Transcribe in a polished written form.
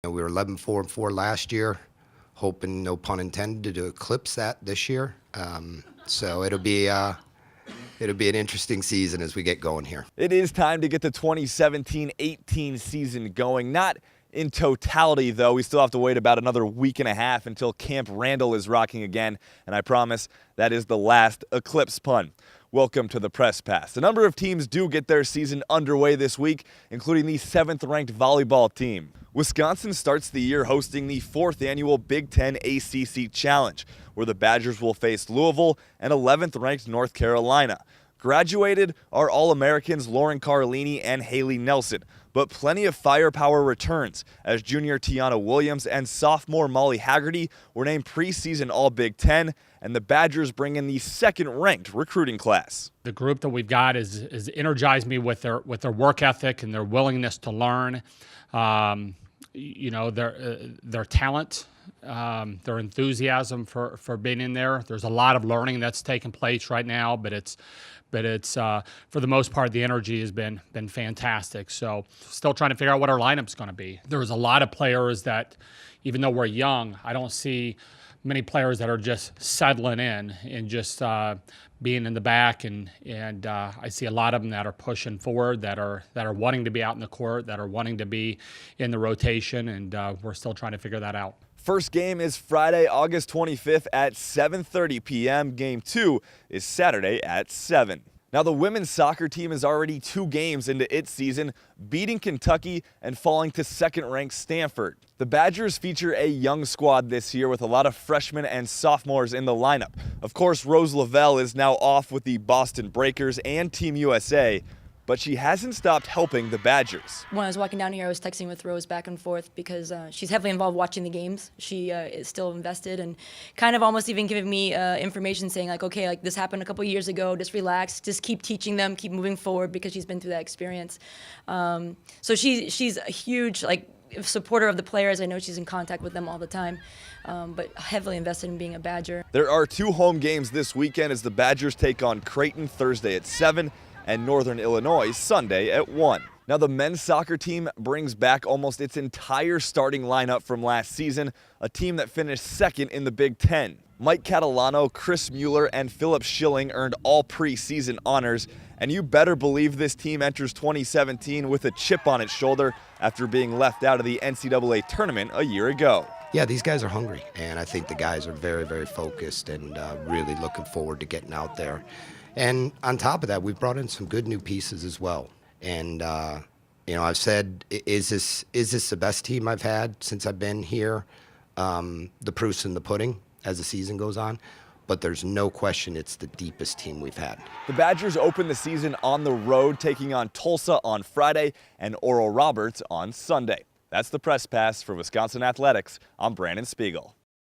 We were 11-4-4 last year, hoping, no pun intended, to eclipse that this year. So it'll be an interesting season as we get going here. It is time to get the 2017-18 season going. Not in totality, though. We still have to wait about another week and a half until Camp Randall is rocking again, and I promise that is the last eclipse pun. Welcome to the Press Pass. A number of teams do get their season underway this week, including the 7th-ranked volleyball team. Wisconsin starts the year hosting the 4th annual Big Ten ACC Challenge, where the Badgers will face Louisville and 11th-ranked North Carolina. Graduated are All-Americans Lauren Carlini and Haley Nelson, but plenty of firepower returns as junior Tiana Williams and sophomore Molly Haggerty were named preseason All-Big Ten, and the Badgers bring in the 2nd-ranked recruiting class. The group that we've got is energized me with their work ethic and their willingness to learn. Their talent, their enthusiasm for being in there. There's a lot of learning that's taking place right now, but it's for the most part, the energy has been fantastic. So still trying to figure out what our lineup's going to be. There's a lot of players that, even though we're young, I don't see many players that are just settling in and just being in the back, and I see a lot of them that are pushing forward, that are wanting to be out in the court, that are wanting to be in the rotation, and we're still trying to figure that out. First game is Friday, August 25th at 7:30 p.m. Game 2 is Saturday at 7. Now, the women's soccer team is already 2 games into its season, beating Kentucky and falling to 2nd-ranked Stanford. The Badgers feature a young squad this year with a lot of freshmen and sophomores in the lineup. Of course, Rose Lavelle is now off with the Boston Breakers and Team USA, but she hasn't stopped helping the Badgers. When I was walking down here, I was texting with Rose back and forth because she's heavily involved watching the games. She is still invested and kind of almost even giving me information saying, like, okay, like this happened a couple years ago, just relax, just keep teaching them, keep moving forward, because she's been through that experience. So she's a huge, supporter of the players. I know she's in contact with them all the time, but heavily invested in being a Badger. There are 2 home games this weekend as the Badgers take on Creighton Thursday at 7 and Northern Illinois Sunday at 1. Now, the men's soccer team brings back almost its entire starting lineup from last season, a team that finished 2nd in the Big Ten. Mike Catalano, Chris Mueller, and Philip Schilling earned all preseason honors, and you better believe this team enters 2017 with a chip on its shoulder after being left out of the NCAA tournament a year ago. Yeah, these guys are hungry, and I think the guys are very, very focused and really looking forward to getting out there. And on top of that, we've brought in some good new pieces as well. And, I've said, is this the best team I've had since I've been here? The proof's in the pudding as the season goes on. But there's no question it's the deepest team we've had. The Badgers open the season on the road, taking on Tulsa on Friday and Oral Roberts on Sunday. That's the Press Pass for Wisconsin Athletics. I'm Brandon Spiegel.